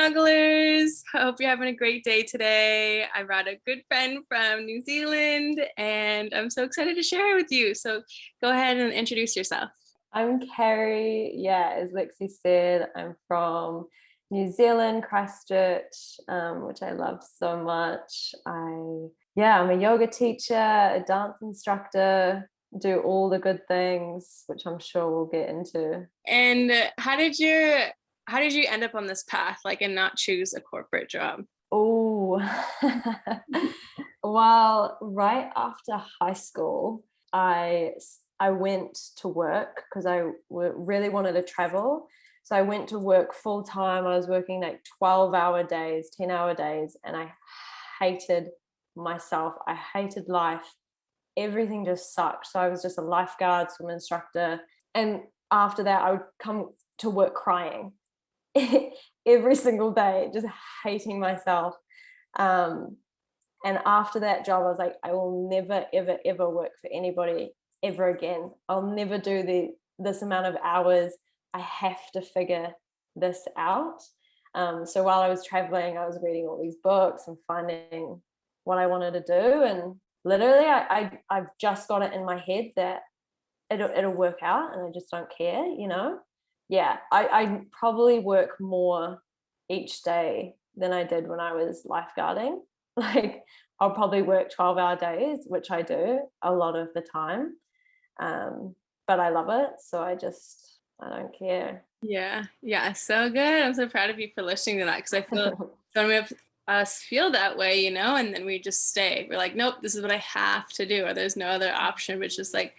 Snugglers. I hope you're having a great day today. I brought a good friend from New Zealand and I'm so excited to share it with you. So go ahead and introduce yourself. I'm Ceri. Yeah, as Lexi said, I'm from New Zealand, Christchurch, which I love so much. I'm a yoga teacher, a dance instructor, do all the good things, which I'm sure we'll get into. And how did you end up on this path, like, and not choose a corporate job? Oh, well, right after high school, I went to work because I really wanted to travel. So I went to work full time. I was working like 12-hour days, 10-hour days, and I hated myself. I hated life. Everything just sucked. So I was just a lifeguard, swim instructor. And after that, I would come to work crying every single day, just hating myself. And after that job, I was like, I will never, ever, ever work for anybody ever again. I'll never do this amount of hours. I have to figure this out. So while I was traveling, I was reading all these books and finding what I wanted to do. And literally, I've just got it in my head that it'll work out, and I just don't care, you know? Yeah, I probably work more each day than I did when I was lifeguarding. Like, I'll probably work 12-hour days, which I do a lot of the time. But I love it, so I don't care. Yeah, so good. I'm so proud of you for listening to that, because I feel so many of us feel that way, and then we just stay. We're like, nope, this is what I have to do, or there's no other option, but just like,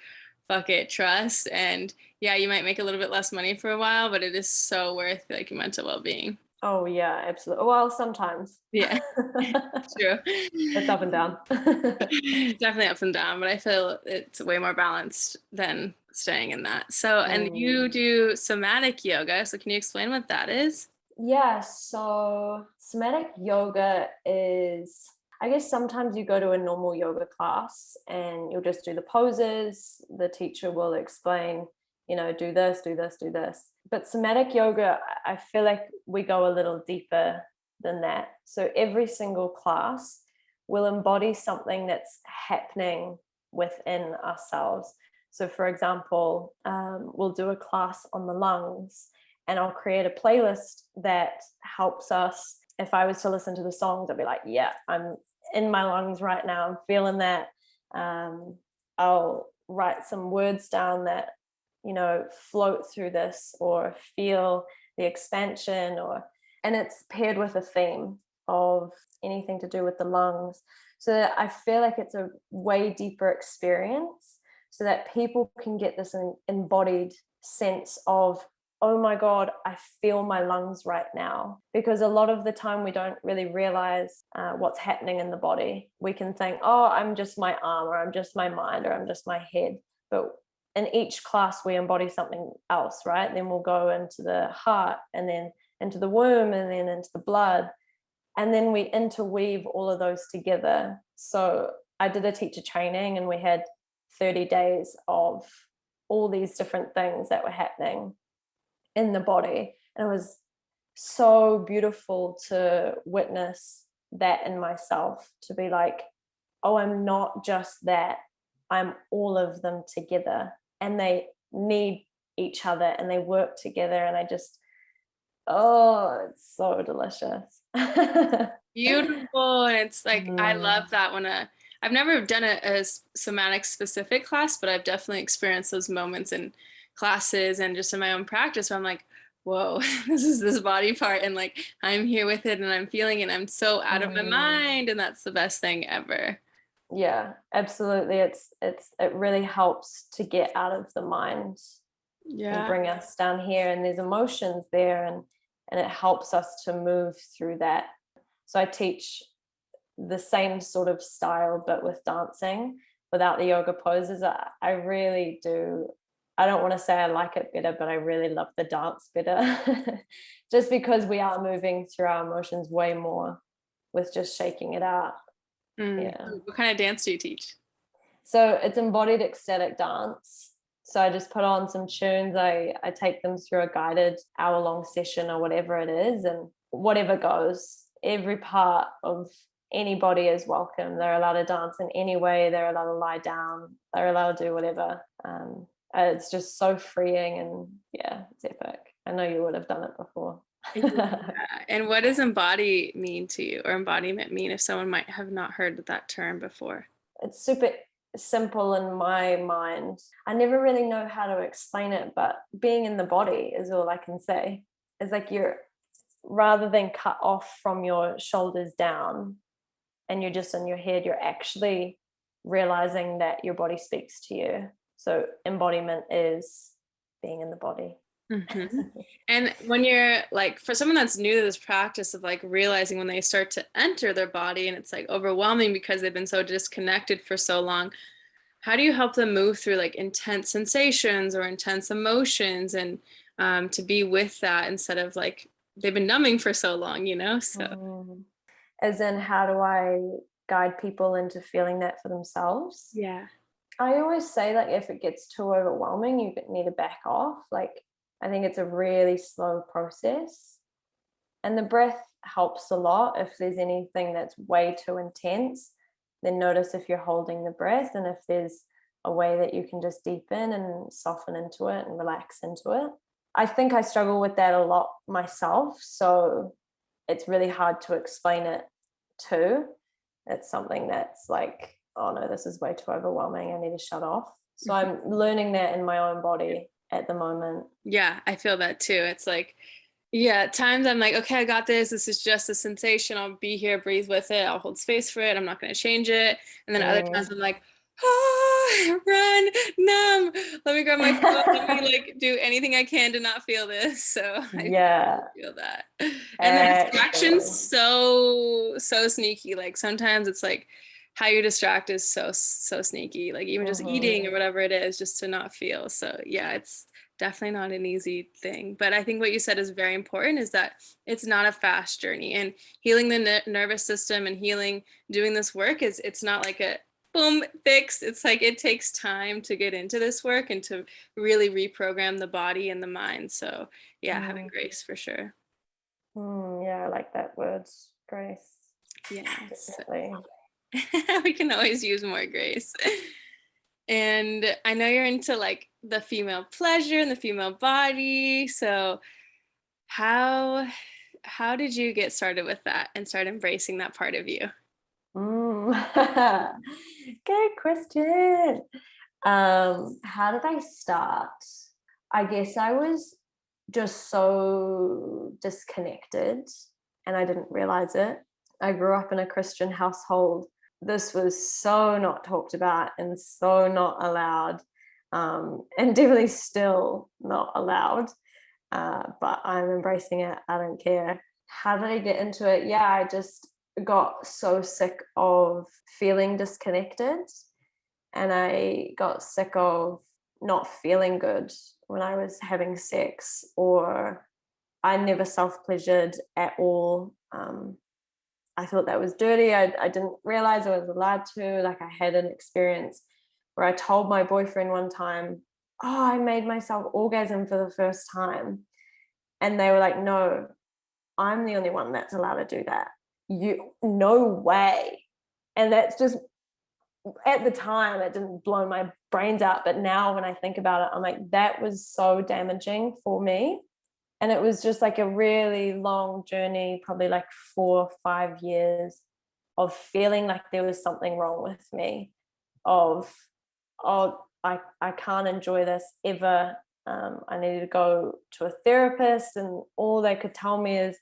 fuck it, trust. And yeah, you might make a little bit less money for a while, but it is so worth like your mental well-being. Oh yeah, absolutely. Well, sometimes. Yeah. True. It's up and down. Definitely ups and down, but I feel it's way more balanced than staying in that. So, and you do somatic yoga. So can you explain what that is? Yeah, so somatic yoga is, I guess sometimes you go to a normal yoga class and you'll just do the poses. The teacher will explain, do this, do this, do this. But somatic yoga, I feel like we go a little deeper than that. So every single class will embody something that's happening within ourselves. So for example, we'll do a class on the lungs, and I'll create a playlist that helps us. If I was to listen to the songs, I'd be like, yeah, I'm in my lungs right now. I'm feeling that. I'll write some words down that, float through this, or feel the expansion, and it's paired with a theme of anything to do with the lungs. So that I feel like it's a way deeper experience, so that people can get this embodied sense of, oh my God, I feel my lungs right now. Because a lot of the time we don't really realize what's happening in the body. We can think, oh, I'm just my arm, or I'm just my mind, or I'm just my head. But in each class we embody something else, right? Then we'll go into the heart, and then into the womb, and then into the blood. And then we interweave all of those together. So I did a teacher training, and we had 30 days of all these different things that were happening in the body. And it was so beautiful to witness that in myself, to be like, oh, I'm not just that, I'm all of them together, and they need each other and they work together. And I just, oh, it's so delicious. Beautiful. And it's like, I love that when I've never done a somatic specific class, but I've definitely experienced those moments in classes and just in my own practice where I'm like, whoa, this is this body part, and like I'm here with it and I'm feeling it, and I'm so out of my mind, and that's the best thing ever. Yeah, absolutely. It really helps to get out of the mind and bring us down here, and there's emotions there, and it helps us to move through that. So I teach the same sort of style, but with dancing without the yoga poses. I really do. I don't want to say I like it better, but I really love the dance better. Just because we are moving through our emotions way more with just shaking it out. Yeah. What kind of dance do you teach? So it's embodied ecstatic dance. So I just put on some tunes. I take them through a guided hour-long session or whatever it is, and whatever goes. Every part of any body is welcome. They're allowed to dance in any way. They're allowed to lie down. They're allowed to do whatever. It's just so freeing, and yeah, it's epic. I know you would have done it before. Yeah. And what does embody mean to you, or embodiment mean, if someone might have not heard that term before? It's super simple in my mind. I never really know how to explain it, but being in the body is all I can say. It's like you're, rather than cut off from your shoulders down and you're just in your head, you're actually realizing that your body speaks to you. So embodiment is being in the body. Mm-hmm. And when you're like, for someone that's new to this practice of like realizing when they start to enter their body and it's like overwhelming because they've been so disconnected for so long, how do you help them move through like intense sensations or intense emotions, and to be with that instead of like they've been numbing for so long, you know? So As in, how do I guide people into feeling that for themselves? yeah. I always say, like, if it gets too overwhelming, you need to back off. Like, I think it's a really slow process. And the breath helps a lot. If there's anything that's way too intense, then notice if you're holding the breath, and if there's a way that you can just deepen and soften into it and relax into it. I think I struggle with that a lot myself. So it's really hard to explain it too. It's something that's like, oh no, this is way too overwhelming. I need to shut off. So I'm learning that in my own body at the moment. Yeah, I feel that too. It's like, yeah, at times I'm like, okay, I got this. This is just a sensation. I'll be here, breathe with it. I'll hold space for it. I'm not going to change it. And then other times I'm like, run, numb. Let me grab my phone. Let me like do anything I can to not feel this. So I Yeah, feel that. And the distraction's actually. so sneaky. Like sometimes it's like how you distract is so sneaky. Like even just eating or whatever it is, just to not feel. So yeah, it's definitely not an easy thing. But I think what you said is very important, is that it's not a fast journey, and healing the nervous system and healing, doing this work is, it's not like a boom fix. It's like it takes time to get into this work and to really reprogram the body and the mind. So yeah, having grace for sure. Yeah, I like that word, grace. Yeah, Definitely. we can always use more grace. And I know you're into like the female pleasure and the female body. So how how did you get started with that and start embracing that part of you? Mm. Good question. How did I start? I guess I was just so disconnected and I didn't realize it. I grew up in a Christian household. This was so not talked about and so not allowed, and definitely still not allowed. But I'm embracing it. I don't care. How did I get into it? Yeah, I just got so sick of feeling disconnected, and I got sick of not feeling good when I was having sex, or I never self-pleasured at all. I thought that was dirty. I didn't realize I was allowed to. Like, I had an experience where I told my boyfriend one time, oh, I made myself orgasm for the first time. And they were like, no, I'm the only one that's allowed to do that. You, no way. And that's just, at the time, it didn't blow my brains out. But now when I think about it, I'm like, that was so damaging for me. And it was just like a really long journey, probably like 4 or 5 years of feeling like there was something wrong with me, of, oh, I can't enjoy this ever. I needed to go to a therapist, and all they could tell me is,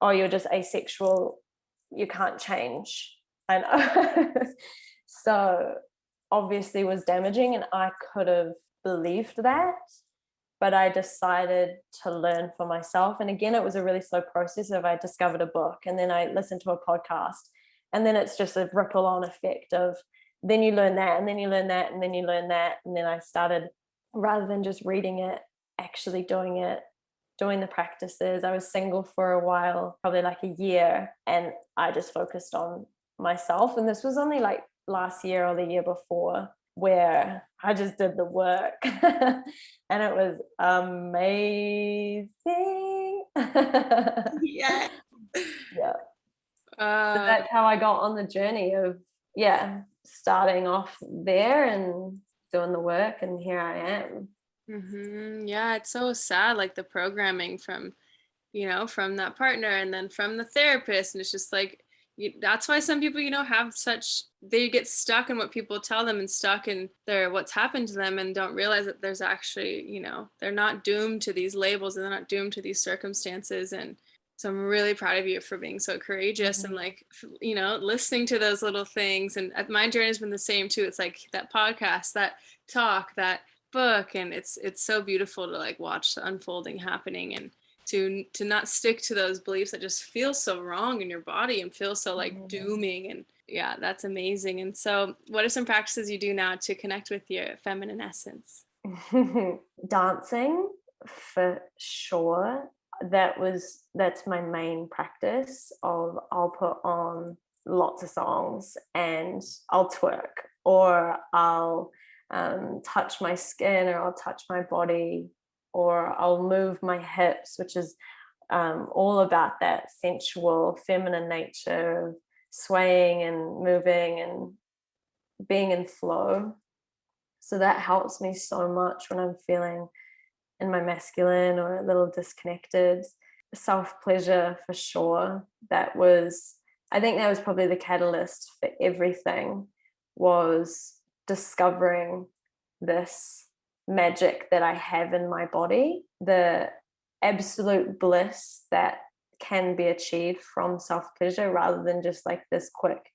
oh, you're just asexual, you can't change. I know. So obviously was damaging, and I could have believed that, but I decided to learn for myself. And again, it was a really slow process of, I discovered a book and then I listened to a podcast, and then it's just a ripple on effect of, then you learn that, and then you learn that, and then you learn that. And then I started, rather than just reading it, actually doing it, doing the practices. I was single for a while, probably like a year, and I just focused on myself. And this was only like last year or the year before, where I just did the work and it was amazing. Yeah. Yeah. So Uh, that's how I got on the journey of, yeah, starting off there and doing the work, and here I am. yeah, it's so sad, like the programming from, from that partner and then from the therapist. And it's just like, that's why some people, they get stuck in what people tell them and stuck in what's happened to them and don't realize that there's actually, they're not doomed to these labels and they're not doomed to these circumstances. And so I'm really proud of you for being so courageous and Mhm. like, listening to those little things. And my journey has been the same too. It's like that podcast, that talk, that book, and it's so beautiful to like watch the unfolding happening and to not stick to those beliefs that just feel so wrong in your body and feel so like dooming. And yeah, that's amazing. And so what are some practices you do now to connect with your feminine essence? Dancing for sure. That's my main practice of, I'll put on lots of songs and I'll twerk, or I'll touch my skin, or I'll touch my body, or I'll move my hips, which is all about that sensual feminine nature of swaying and moving and being in flow. So that helps me so much when I'm feeling in my masculine or a little disconnected. Self pleasure for sure. I think that was probably the catalyst for everything, was discovering this magic that I have in my body, the absolute bliss that can be achieved from self pleasure, rather than just like this quick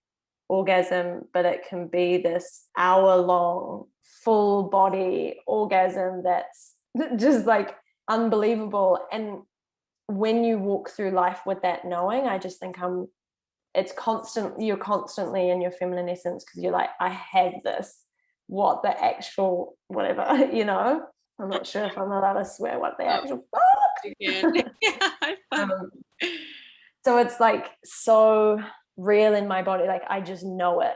orgasm, but it can be this hour long full body orgasm that's just like unbelievable. And when you walk through life with that knowing, I just think it's constant, you're constantly in your feminine essence, because you're like, I have this, what the actual whatever, I'm not sure if I'm allowed to swear, what the Oh, actual you can. Yeah, I find um, so it's like so real in my body, like I just know it.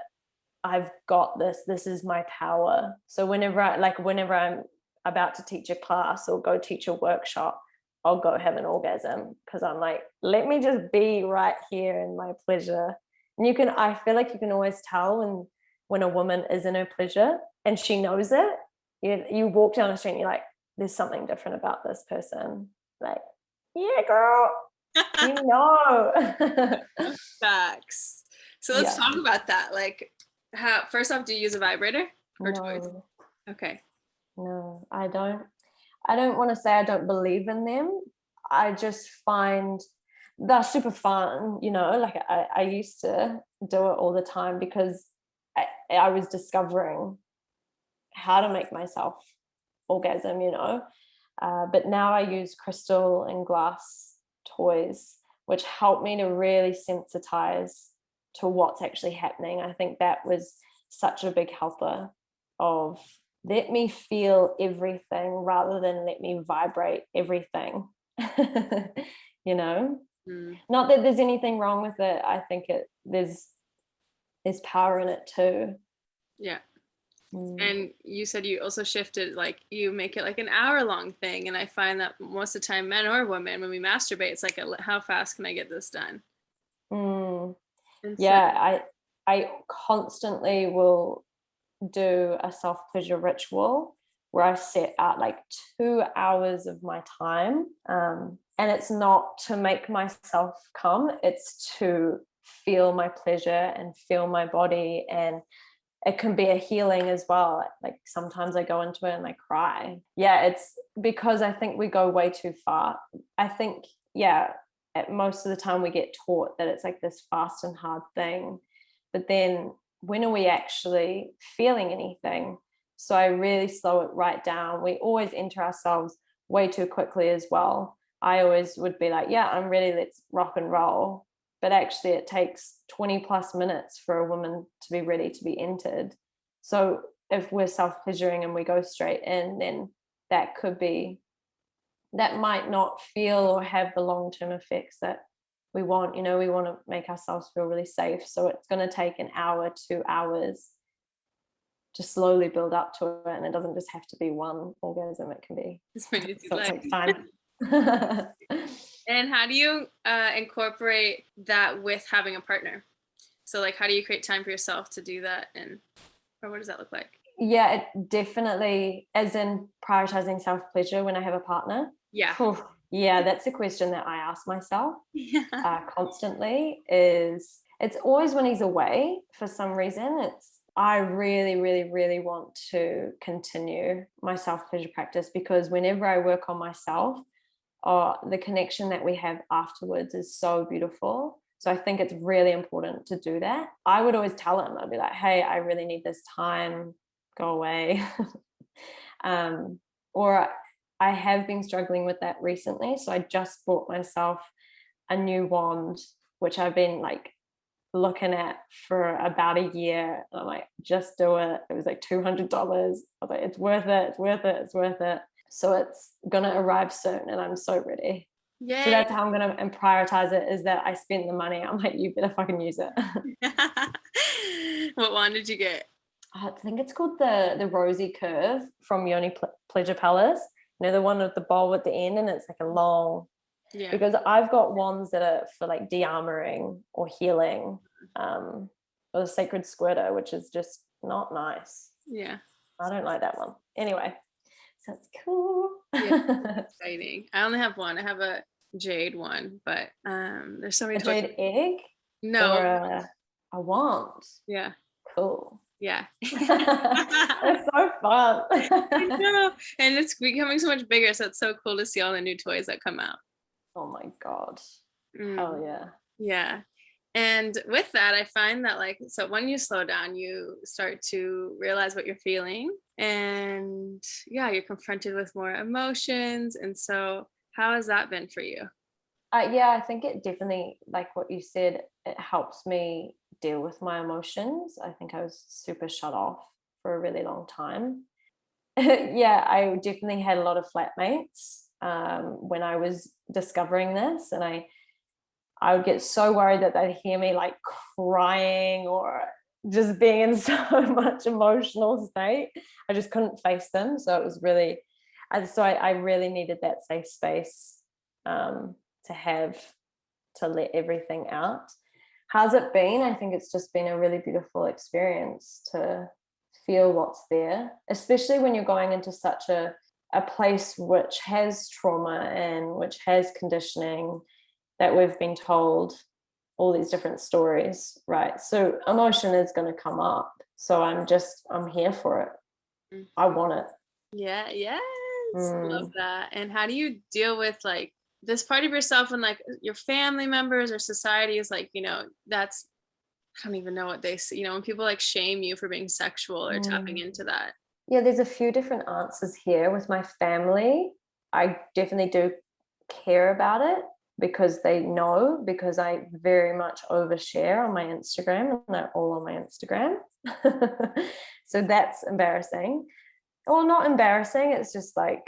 I've got this is my power. So whenever I'm about to teach a class or go teach a workshop, I'll go have an orgasm, because I'm like, let me just be right here in my pleasure. And I feel like you can always tell when a woman is in her pleasure and she knows it. You walk down the street and you're like, there's something different about this person. Like, yeah, girl, you know. facts. So let's Yeah. talk about that. Like, how first off, do you use a vibrator or toys? No, Okay. no, I don't want to say I don't believe in them. I just find they're super fun, like I used to do it all the time, because I was discovering how to make myself orgasm, but now I use crystal and glass toys, which help me to really sensitize to what's actually happening. I think that was such a big helper of, let me feel everything rather than let me vibrate everything. you know Mm, Not that there's anything wrong with it. I think there's power in it too. yeah. Mm. And you said you also shifted, like you make it like an hour long thing. And I find that most of the time, men or women, when we masturbate, it's like, how fast can I get this done? Mm. And so, Yeah, I constantly will do a self pleasure ritual where I set out like 2 hours of my time. And it's not to make myself come, it's to feel my pleasure and feel my body. And it can be a healing as well. Like sometimes I go into it and I cry. Yeah, it's because I think we go way too far. I think, yeah, at most of the time we get taught that it's like this fast and hard thing. But then when are we actually feeling anything? So I really slow it right down. We always enter ourselves way too quickly as well. I always would be like, yeah, I'm ready, let's rock and roll. But actually it takes 20 plus minutes for a woman to be ready to be entered. So if we're self-pleasuring and we go straight in, then that might not feel or have the long-term effects that we want. We want to make ourselves feel really safe. So it's going to take an hour, 2 hours to slowly build up to it. And it doesn't just have to be one orgasm, it can be. as many as you So it like. takes time. And how do you incorporate that with having a partner? So like, how do you create time for yourself to do that, and or what does that look like? Yeah, it definitely, as in prioritizing self-pleasure when I have a partner. Yeah. Phew, yeah, that's a question that I ask myself Yeah. constantly. Is it's always when he's away for some reason. It's I really, really, really want to continue my self-pleasure practice, because whenever I work on myself, the connection that we have afterwards is so beautiful. So I think it's really important to do that. I would always tell him, I'd be like, hey, I really need this time, go away. um, or I have been struggling with that recently. So I just bought myself a new wand, which I've been like looking at for about a year. And I'm like, just do it. It was like $200. I was like, it's worth it, it's worth it, it's worth it. So it's gonna arrive soon and I'm so ready. So Yay. that's how I'm gonna and prioritize it, is that I spend the money. I'm like, you better fucking use it. What one did you get? I think it's called the Rosy Curve from Pleasure Palace. You know, the one with the bowl at the end, and it's like a long, Yeah. because I've got wands that are for like de-armoring or healing, or the sacred squirter, which is just not nice. Yeah. I don't like that one. Anyway, so it's cool. Yeah. Exciting. I only have one. I have a jade one, but there's so many A toys. jade egg No. or a wand. Yeah. Cool. Yeah. That's so fun. I know. And it's becoming so much bigger, so it's so cool to see all the new toys that come out. Oh my God. Hell Mm, yeah. yeah. And with that, I find that like, so when you slow down, you start to realize what you're feeling, and yeah, you're confronted with more emotions. And so how has that been for you? Yeah, I think it definitely, like what you said, it helps me deal with my emotions. I think I was super shut off for a really long time. Yeah, I definitely had a lot of flatmates when I was discovering this, and I would get so worried that they'd hear me like crying or just being in so much emotional state. I just couldn't face them. So it was really, I really needed that safe space to have to let everything out. How's it been? I think it's just been a really beautiful experience to feel what's there, especially when you're going into such a place which has trauma and which has conditioning that we've been told all these different stories, right? So emotion is going to come up. So I'm here for it. Mm. I want it. Yeah, yes. Love Mm. that. And how do you deal with like this part of yourself when like your family members or society is like, that's I don't even know what they say, when people like shame you for being sexual or tapping Mm. into that. Yeah, there's a few different answers here. With my family, I definitely do care about it because they know, because I very much overshare on my Instagram and they're all on my Instagram. So that's embarrassing. Well, not embarrassing. It's just like,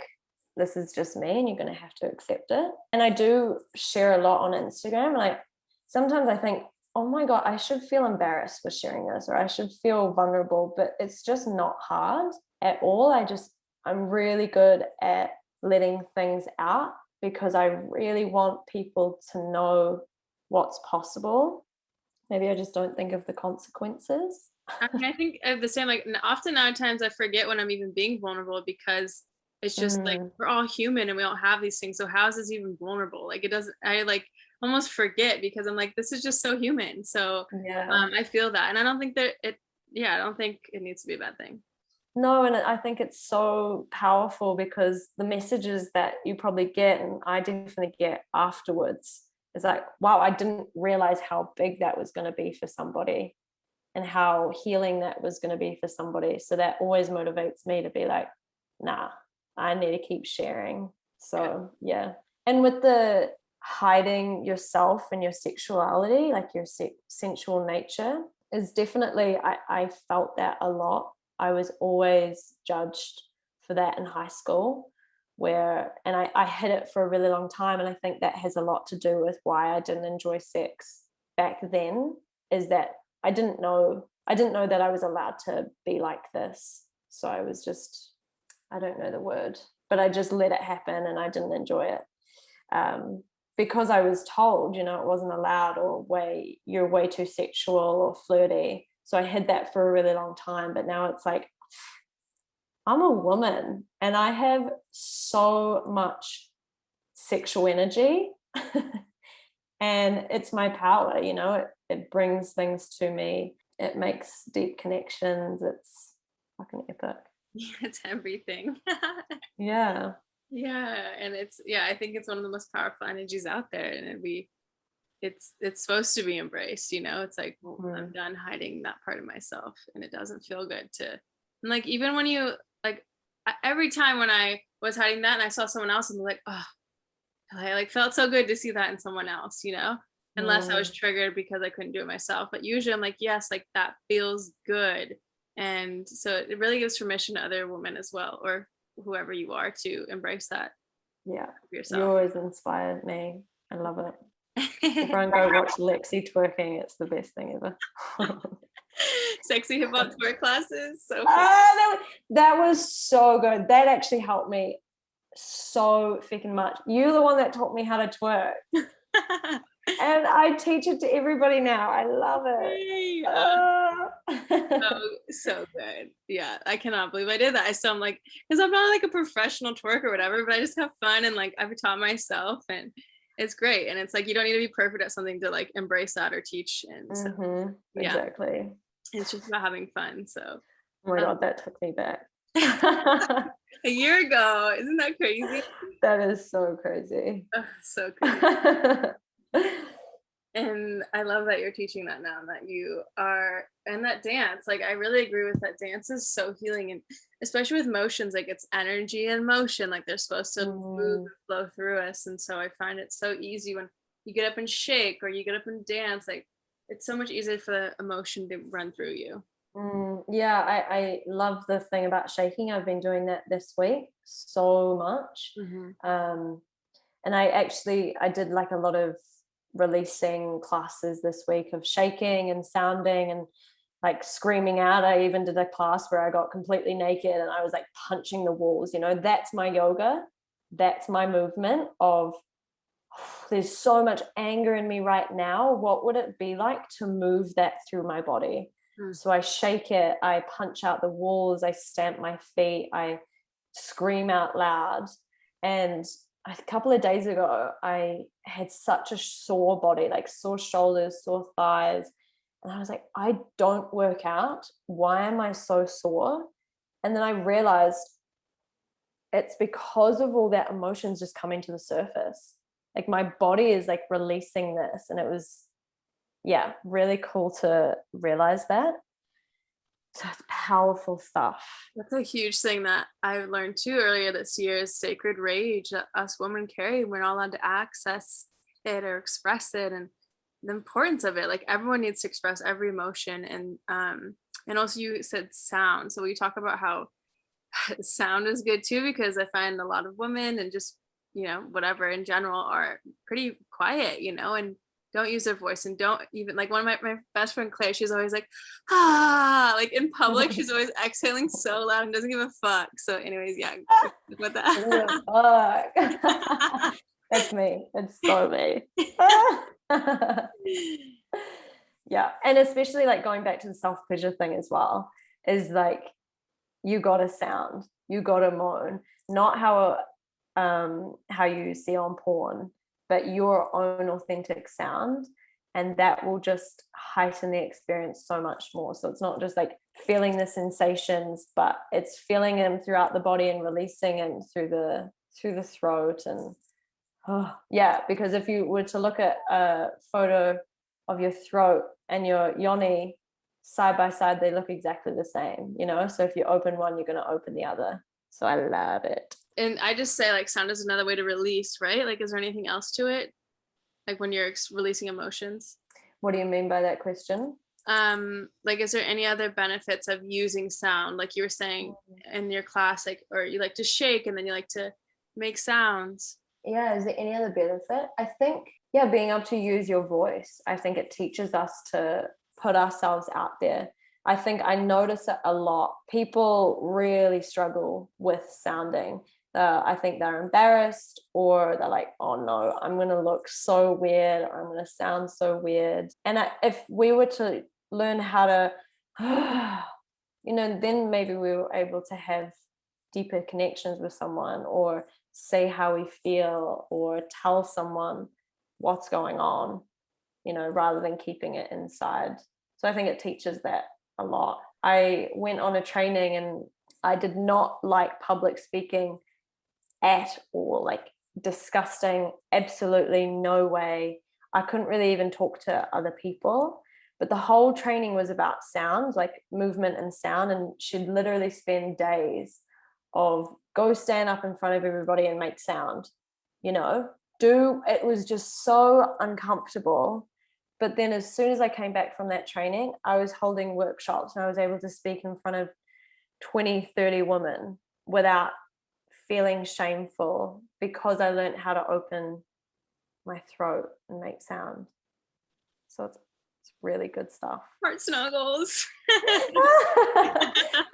this is just me and you're going to have to accept it. And I do share a lot on Instagram. Like sometimes I think, oh my God, I should feel embarrassed for sharing this, or I should feel vulnerable, but it's just not hard at all. I'm really good at letting things out because I really want people to know what's possible. Maybe I just don't think of the consequences. I mean, I think the same, like often nowadays I forget when I'm even being vulnerable because it's just like Mm, we're all human and we all have these things. So how is this even vulnerable? Like it doesn't, I like almost forget because I'm like, this is just so human. So yeah. I feel that. And I don't think that yeah, I don't think it needs to be a bad thing. No, and I think it's so powerful because the messages that you probably get, and I definitely get afterwards, is like, wow, I didn't realize how big that was going to be for somebody and how healing that was going to be for somebody. So that always motivates me to be like, nah, I need to keep sharing. Yeah. So, yeah. And with the hiding yourself and your sexuality, like your sensual nature, is definitely, I felt that a lot. I was always judged for that in high school, and I hid it for a really long time. And I think that has a lot to do with why I didn't enjoy sex back then, is that I didn't know that I was allowed to be like this. So I was just, I don't know the word, but I just let it happen and I didn't enjoy it. because I was told, you know, it wasn't allowed, or you're way too sexual or flirty. So I hid that for a really long time. But now it's like, I'm a woman and I have so much sexual energy and it's my power, you know, it brings things to me. It makes deep connections. It's fucking epic. Yeah, it's everything. Yeah. Yeah, and I think it's one of the most powerful energies out there, and it's supposed to be embraced, you know. It's like, well, I'm Mm. done hiding that part of myself, and it doesn't feel good to. And like, even when you like, every time when I was hiding that and I saw someone else, I'm like, oh, I like felt so good to see that in someone else, you know. Unless I was Mm. triggered because I couldn't do it myself, but usually I'm like, yes, like that feels good, and so it really gives permission to other women as well, or whoever you are, to embrace that Yeah. of You yourself. always inspired me. I love it. Everyone go watch Lexi twerking. It's the best thing ever. Sexy hip hop tour classes. So fun. That was so good. That actually helped me so freaking much. You're the one that taught me how to twerk. And I teach it to everybody now. I love it. Yay. Ah. So good. Yeah, I cannot believe I did that. I still am like, because I'm not like a professional twerker or whatever, but I just have fun, and like I've taught myself, and it's great. And it's like, you don't need to be perfect at something to like embrace that or teach. And so yeah, Exactly. it's just about having fun. So Oh my um, God, that took me back. a year ago, isn't that crazy? That is so crazy. Ugh, so crazy. And I love that you're teaching that now, and that you are, and that dance, like I really agree with that. Dance is so healing, and especially with motions, like it's energy and motion, like they're supposed to move and flow through us. And so I find it so easy when you get up and shake or you get up and dance, like it's so much easier for the emotion to run through you. Yeah, I love the thing about shaking. I've been doing that this week so much. Hmm. And I did like a lot of releasing classes this week of shaking and sounding and like screaming out. I even did a class where I got completely naked and I was like punching the walls. You know, that's my yoga. That's my movement of, there's so much anger in me right now. What would it be like to move that through my body? So I shake it, I punch out the walls, I stamp my feet, I scream out loud. And a couple of days ago, I had such a sore body, like sore shoulders, sore thighs. And I was like, I don't work out. Why am I so sore? And then I realized it's because of all that emotions just coming to the surface. Like my body is like releasing this. And it was, yeah, really cool to realize that. So it's powerful stuff. That's a huge thing that I learned too earlier this year, is sacred rage that us women carry. We're not allowed to access it or express it, and the importance of it. Like everyone needs to express every emotion. And also you said sound. So we talk about how sound is good too, because I find a lot of women, and just, you know, whatever in general, are pretty quiet, you know, and don't use their voice, and don't even, like one of my best friend Claire, she's always like, ah, like in public she's always exhaling so loud and doesn't give a fuck. So anyways, yeah, with Fuck. That's me. It's so me. Yeah. And especially like going back to the self-pleasure thing as well, is like, you gotta sound, you gotta moan, not how you see on porn, but your own authentic sound. And that will just heighten the experience so much more. So it's not just like feeling the sensations, but it's feeling them throughout the body and releasing them through the throat. And yeah, because if you were to look at a photo of your throat and your yoni side by side, they look exactly the same, you know. So if you open one, you're going to open the other. So I love it. And I just say, like, sound is another way to release, right? Like, is there anything else to it, like when you're releasing emotions? What do you mean by that question? Like, is there any other benefits of using sound, like you were saying in your class, like, or you like to shake and then you like to make sounds? Yeah, is there any other benefit? I think, yeah, being able to use your voice, I think it teaches us to put ourselves out there. I think I notice it a lot. People really struggle with sounding. I think they're embarrassed, or they're like, oh no, I'm going to look so weird, or I'm going to sound so weird. And if we were to learn how to, then maybe we were able to have deeper connections with someone, or say how we feel, or tell someone what's going on, rather than keeping it inside. So I think it teaches that a lot. I went on a training and I did not like public speaking at all, like disgusting, absolutely no way. I couldn't really even talk to other people. But the whole training was about sound, like movement and sound. And she'd literally spend days of go stand up in front of everybody and make sound, it was just so uncomfortable. But then as soon as I came back from that training, I was holding workshops and I was able to speak in front of 20, 30 women without feeling shameful, because I learned how to open my throat and make sound. So it's really good stuff. Heart snuggles.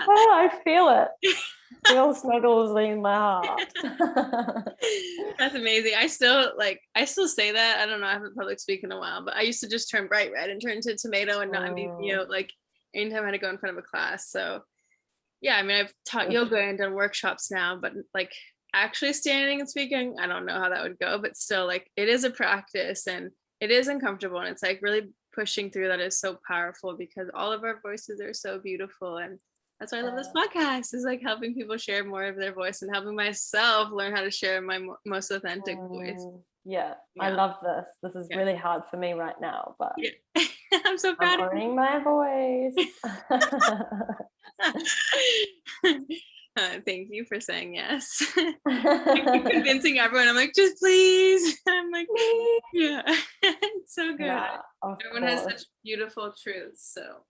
Oh, I feel it. Feel snuggles in my heart. That's amazing. I still say that. I don't know, I haven't public speak in a while, but I used to just turn bright red and turn into tomato and not be, like anytime I had to go in front of a class. So yeah, I mean, I've taught yoga and done workshops now, but like actually standing and speaking, I don't know how that would go, but still, like, it is a practice and it is uncomfortable, and it's like really pushing through that is so powerful, because all of our voices are so beautiful. And that's why I love this podcast, is like helping people share more of their voice and helping myself learn how to share my most authentic voice. Yeah, I love this. This is really hard for me right now, but I'm so proud of owning my voice. Thank you for saying yes. I'm convincing everyone. I'm like, just please. I'm like, yeah, it's so good. Yeah, everyone has such beautiful truths. So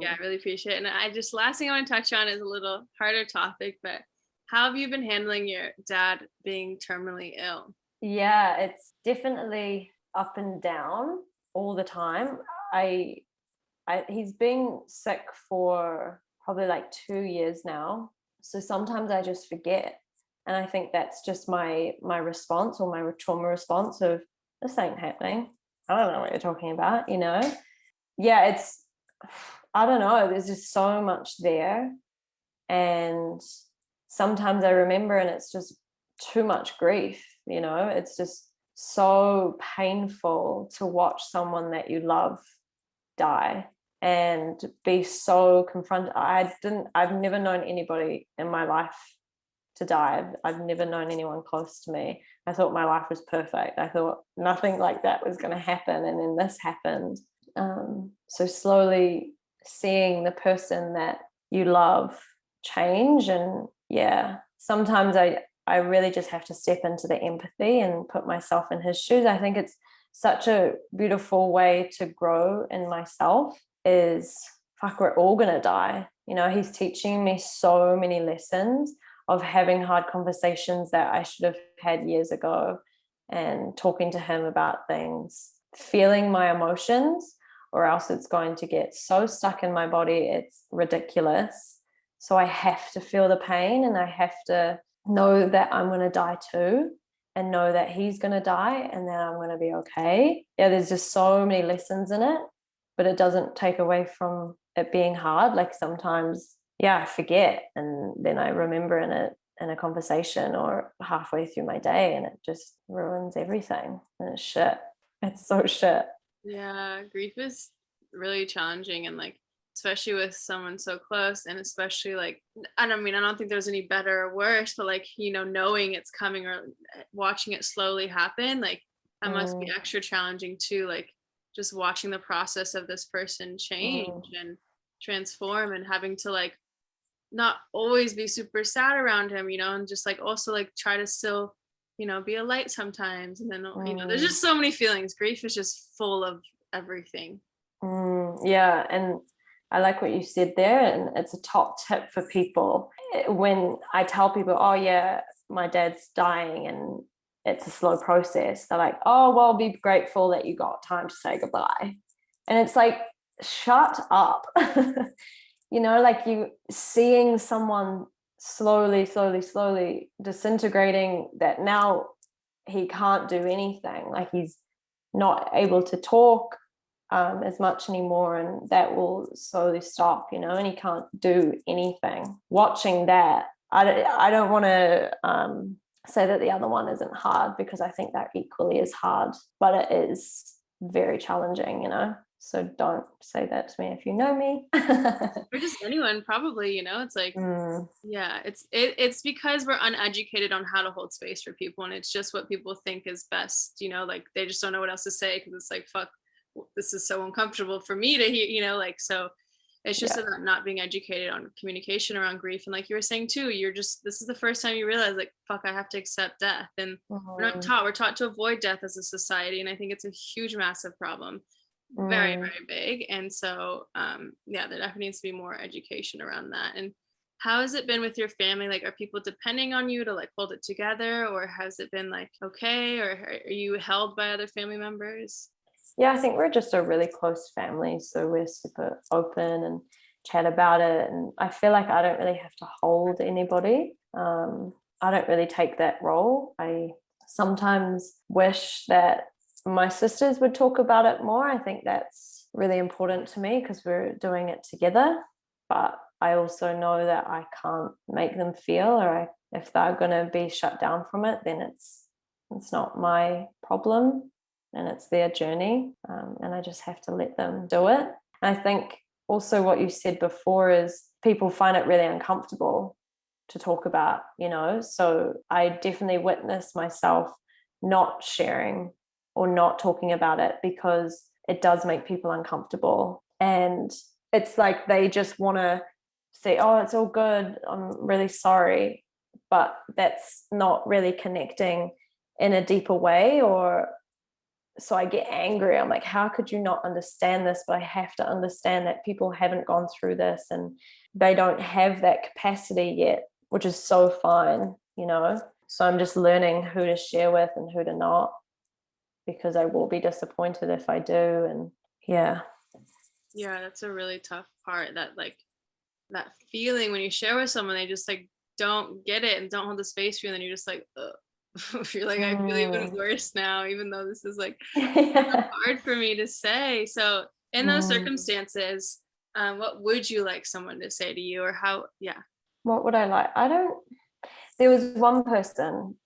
yeah, I really appreciate it. And last thing I want to touch on is a little harder topic, but how have you been handling your dad being terminally ill? Yeah, it's definitely up and down all the time. He's been sick for probably like 2 years now. So sometimes I just forget. And I think that's just my response, or my trauma response of, this ain't happening. I don't know what you're talking about, Yeah, I don't know. There's just so much there. And sometimes I remember and it's just too much grief, It's just so painful to watch someone that you love die and be so confronted. I've never known anybody in my life to die. I've never known anyone close to me. I thought my life was perfect. I thought nothing like that was going to happen, and then this happened. So slowly seeing the person that you love change, and sometimes I really just have to step into the empathy and put myself in his shoes. I think it's such a beautiful way to grow in myself, is fuck, we're all gonna die. He's teaching me so many lessons of having hard conversations that I should have had years ago, and talking to him about things, feeling my emotions, or else it's going to get so stuck in my body, it's ridiculous. So I have to feel the pain, and I have to know that I'm going to die too, and know that he's going to die, and that I'm going to be okay. Yeah, there's just so many lessons in it, but it doesn't take away from it being hard. Like sometimes, I forget, and then I remember in a conversation or halfway through my day, and it just ruins everything. And it's shit. It's so shit. Yeah, grief is really challenging, and like, especially with someone so close, and especially like, I don't think there's any better or worse, but like, knowing it's coming or watching it slowly happen, like that must be extra challenging too, like just watching the process of this person change and transform, and having to like not always be super sad around him, and just like also like try to still be a light sometimes. And then there's just so many feelings. Grief is just full of everything. Yeah, and I like what you said there, and it's a top tip for people. When I tell people, oh yeah, my dad's dying and it's a slow process, they're like, oh well, be grateful that you got time to say goodbye. And it's like, shut up. Like, you seeing someone slowly disintegrating, that now he can't do anything. Like he's not able to talk as much anymore, and that will slowly stop, you know, and he can't do anything. Watching that, I don't want to say that the other one isn't hard, because I think that equally is hard, but it is very challenging, you know. So don't say that to me if you know me. Or just anyone, probably, you know, it's like, Mm, yeah, it's because we're uneducated on how to hold space for people, and it's just what people think is best, you know, like they just don't know what else to say, because it's like, fuck, this is so uncomfortable for me to hear, you know, like, so it's just yeah. about not being educated on communication around grief. And like you were saying too, you're just, this is the first time you realize, like, fuck, I have to accept death. And Mm, we're taught to avoid death as a society, and I think it's a huge, massive problem, very, mm. very big. And so yeah, there definitely needs to be more education around that. And how has it been with your family? Like, are people depending on you to like hold it together, or has it been like okay, or are you held by other family members? Yeah, I think we're just a really close family, so we're super open and chat about it. And I feel like I don't really have to hold anybody. I don't really take that role. I sometimes wish that my sisters would talk about it more. I think that's really important to me because we're doing it together. But I also know that I can't make them feel, if they're going to be shut down from it, then it's not my problem, and it's their journey, and I just have to let them do it. And I think also what you said before is people find it really uncomfortable to talk about, you know. So I definitely witnessed myself not sharing or not talking about it because it does make people uncomfortable, and it's like they just want to say, oh, it's all good, I'm really sorry, but that's not really connecting in a deeper way. Or so I get angry. I'm like, how could you not understand this? But I have to understand that people haven't gone through this and they don't have that capacity yet, which is so fine, you know. So I'm just learning who to share with and who to not, because I will be disappointed if I do. And yeah. Yeah, that's a really tough part, that like that feeling when you share with someone, they just like don't get it and don't hold the space for you, and then you're just like, ugh. You're like, I feel even Mm. worse now, even though this is like Yeah. hard for me to say. So in those Mm. circumstances, what would you like someone to say to you, or how? Yeah. What would I like? I don't, there was one person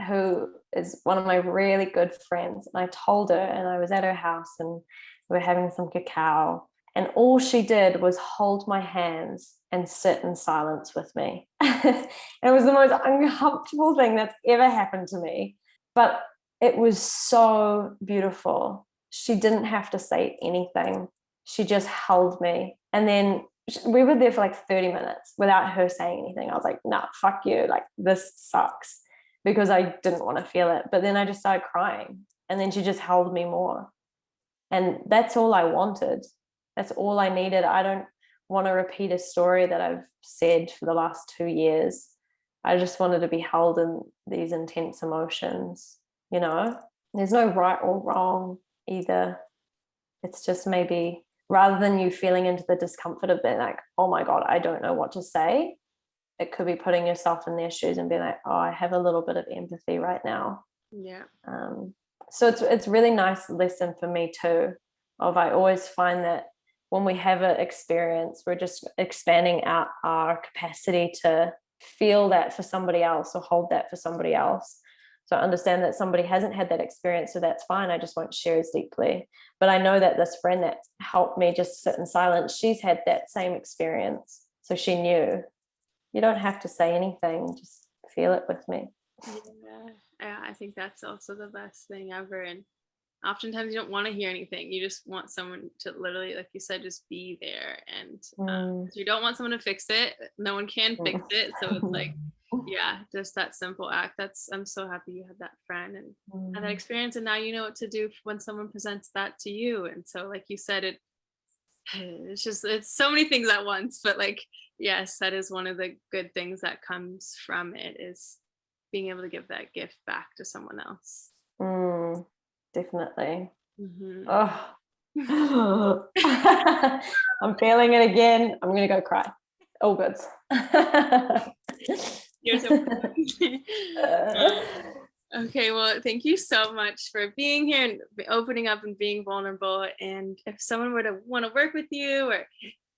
who is one of my really good friends, and I told her, and I was at her house and we were having some cacao, and all she did was hold my hands and sit in silence with me. It was the most uncomfortable thing that's ever happened to me, but it was so beautiful. She didn't have to say anything, she just held me. And then we were there for like 30 minutes without her saying anything. I was like, nah, fuck you, like this sucks, because I didn't want to feel it. But then I just started crying, and then she just held me more. And that's all I wanted. That's all I needed. I don't want to repeat a story that I've said for the last 2 years. I just wanted to be held in these intense emotions, you know? There's no right or wrong either. It's just maybe rather than you feeling into the discomfort of being like, oh my God, I don't know what to say, it could be putting yourself in their shoes and being like, oh, I have a little bit of empathy right now. Yeah. So it's really nice lesson for me too. Of I always find that when we have an experience, we're just expanding out our capacity to feel that for somebody else or hold that for somebody else. So I understand that somebody hasn't had that experience, so that's fine. I just won't share as deeply. But I know that this friend that helped me just sit in silence, she's had that same experience. So she knew. You don't have to say anything, just feel it with me. Yeah. Yeah, I think that's also the best thing ever. And oftentimes you don't want to hear anything. You just want someone to literally, like you said, just be there. And Mm. you don't want someone to fix it. No one can fix it. So it's like, Mm. yeah, just that simple act. I'm so happy you had that friend and had that Mm. experience. And now you know what to do when someone presents that to you. And so, like you said, it's just, it's so many things at once. But like, yes, that is one of the good things that comes from it, is being able to give that gift back to someone else. Mm. Definitely. Hmm. Oh. I'm feeling it again. I'm gonna go cry. All good. You're so okay, well, thank you so much for being here and opening up and being vulnerable. And if someone were to want to work with you or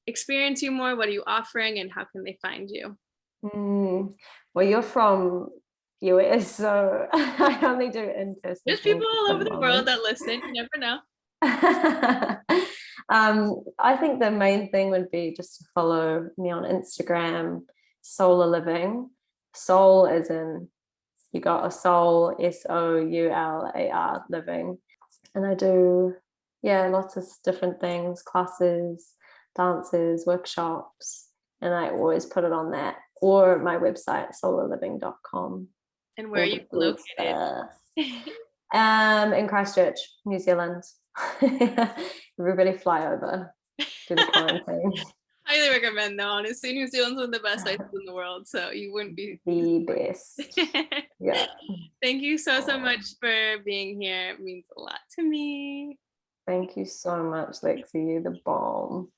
experience you more, what are you offering and how can they find you? Well, you're from US, so I only do in-person There's people things at all the over the world moment. that listen. You never know. I think the main thing would be just to follow me on Instagram, Solar Living. Soul as in you got a soul, SOULAR living. And I do, yeah, lots of different things, classes, dances, workshops, and I always put it on that or my website, solarliving.com. And where are All you the good located? stuff. In Christchurch, New Zealand. Everybody fly over, do the quarantine. Highly recommend though, honestly. New Zealand's one of the best places in the world, so you wouldn't be. The best. Yeah. Thank you so much for being here. It means a lot to me. Thank you so much, Lexi. You're the bomb.